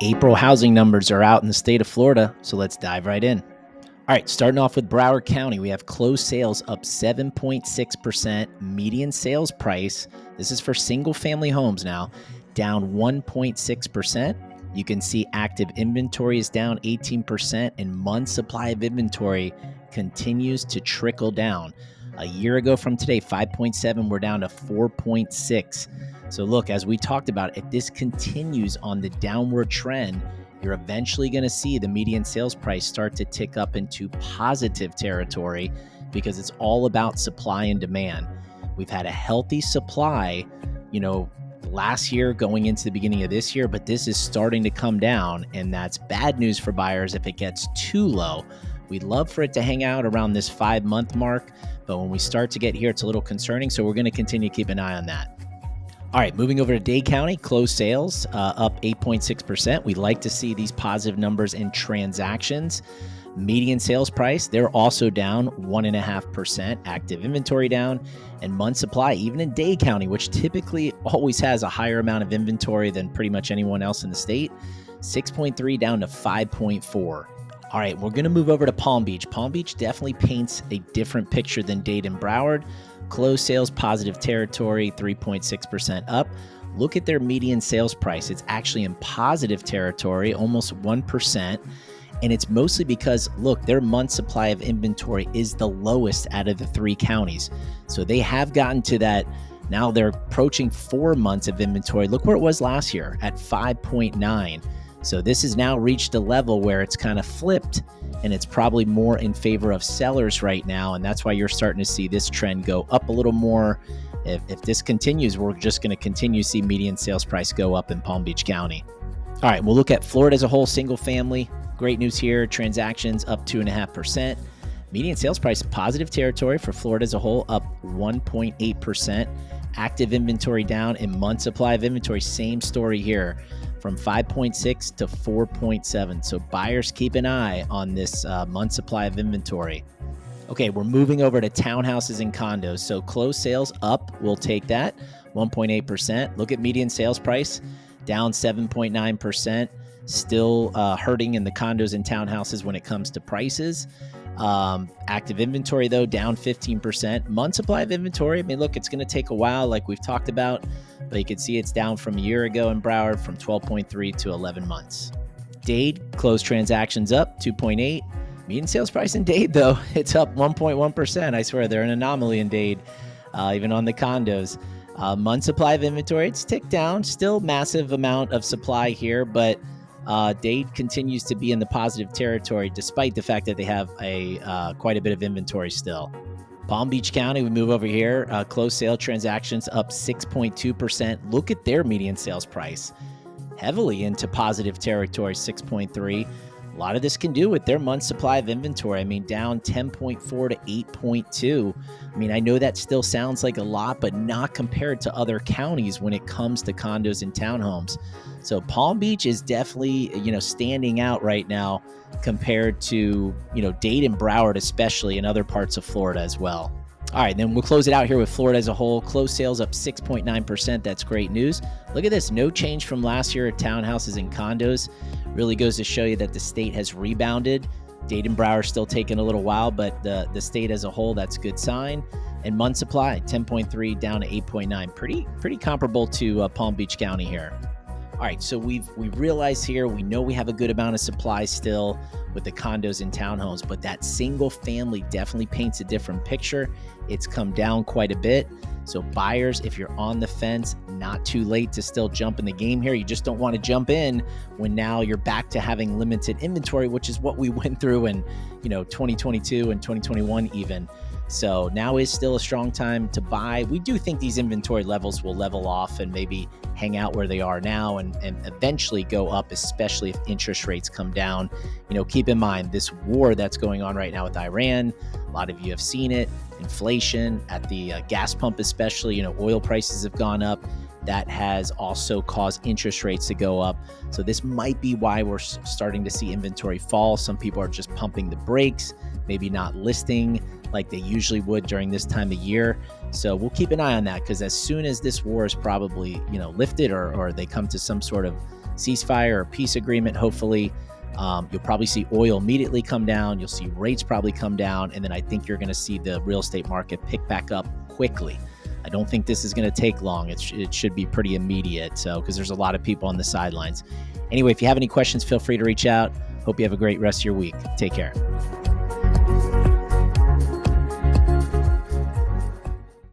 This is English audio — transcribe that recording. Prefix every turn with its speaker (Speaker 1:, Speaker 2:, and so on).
Speaker 1: April housing numbers are out in the state of Florida, so let's dive right in. All right, starting off with Broward County, we have closed sales up 7.6%, median sales price, this is for single family homes now, down 1.6%. You can see active inventory is down 18%, and month supply of inventory continues to trickle down. A year ago from today, 5.7, we're down to 4.6. So look, as we talked about, if this continues on the downward trend, you're eventually going to see the median sales price start to tick up into positive territory because it's all about supply and demand. We've had a healthy supply, last year going into the beginning of this year, but this is starting to come down, and that's bad news for buyers if it gets too low. We'd love for it to hang out around this 5-month mark, but when we start to get here, it's a little concerning, so we're going to continue to keep an eye on that. All right, moving over to Dade County, closed sales up 8.6%. We like to see these positive numbers in transactions. Median sales price, they're also down 1.5%. Active inventory down, and month supply, even in Dade County, which typically always has a higher amount of inventory than pretty much anyone else in the state, 6.3 down to 5.4. All right, we're going to move over to Palm Beach. Palm Beach definitely paints a different picture than Dade and Broward. Closed sales, positive territory, 3.6% up. Look at their median sales price. It's actually in positive territory, almost 1%. And it's mostly because, look, their month supply of inventory is the lowest out of the 3 counties. So they have gotten to that. Now they're approaching 4 months of inventory. Look where it was last year at 5.9. So this has now reached a level where it's kind of flipped, and it's probably more in favor of sellers right now. And that's why you're starting to see this trend go up a little more. If this continues, we're just going to continue to see median sales price go up in Palm Beach County. All right, we'll look at Florida as a whole, single family. Great news here. Transactions up 2.5%. Median sales price, positive territory for Florida as a whole, up 1.8%. Active inventory down, and month supply of inventory, same story here, from 5.6 to 4.7. So buyers keep an eye on this month supply of inventory. Okay, we're moving over to townhouses and condos. So closed sales up, we'll take that, 1.8%. Look at median sales price, down 7.9%. Still hurting in the condos and townhouses when it comes to prices. Active inventory, though, down 15%. Month supply of inventory, look, it's going to take a while, like we've talked about, but you can see it's down from a year ago in Broward from 12.3 to 11 months. Dade, closed transactions up 2.8. Median sales price in Dade, though, it's up 1.1%. I swear, they're an anomaly in Dade, even on the condos. Month supply of inventory, it's ticked down. Still massive amount of supply here, but Dade continues to be in the positive territory despite the fact that they have quite a bit of inventory still. Palm Beach County, we move over here. Closed sale transactions up 6.2%. Look at their median sales price. Heavily into positive territory, 6.3. A lot of this can do with their month supply of inventory. Down 10.4 to 8.2. I know that still sounds like a lot, but not compared to other counties when it comes to condos and townhomes. So Palm Beach is definitely, standing out right now compared to, Dade and Broward, especially in other parts of Florida as well. All right, then we'll close it out here with Florida as a whole. Closed sales up 6.9%. That's great news. Look at this. No change from last year at townhouses and condos. Really goes to show you that the state has rebounded. Dade and Broward still taking a little while, but the state as a whole, that's a good sign. And month supply, 10.3 down to 8.9. Pretty comparable to Palm Beach County here. All right, so we've realized here, we know we have a good amount of supply still with the condos and townhomes, but that single family definitely paints a different picture. It's come down quite a bit. So buyers, if you're on the fence, not too late to still jump in the game here. You just don't want to jump in when now you're back to having limited inventory, which is what we went through in 2022 and 2021 even. So now is still a strong time to buy. We do think these inventory levels will level off and maybe hang out where they are now and eventually go up, especially if interest rates come down. Keep in mind this war that's going on right now with Iran. A lot of you have seen it. Inflation at the gas pump, especially, oil prices have gone up. That has also caused interest rates to go up. So this might be why we're starting to see inventory fall. Some people are just pumping the brakes, maybe not listing like they usually would during this time of year. So we'll keep an eye on that, because as soon as this war is probably, lifted or they come to some sort of ceasefire or peace agreement, hopefully. You'll probably see oil immediately come down. You'll see rates probably come down. And then I think you're going to see the real estate market pick back up quickly. I don't think this is going to take long. It should be pretty immediate. So, because there's a lot of people on the sidelines. Anyway, if you have any questions, feel free to reach out. Hope you have a great rest of your week. Take care.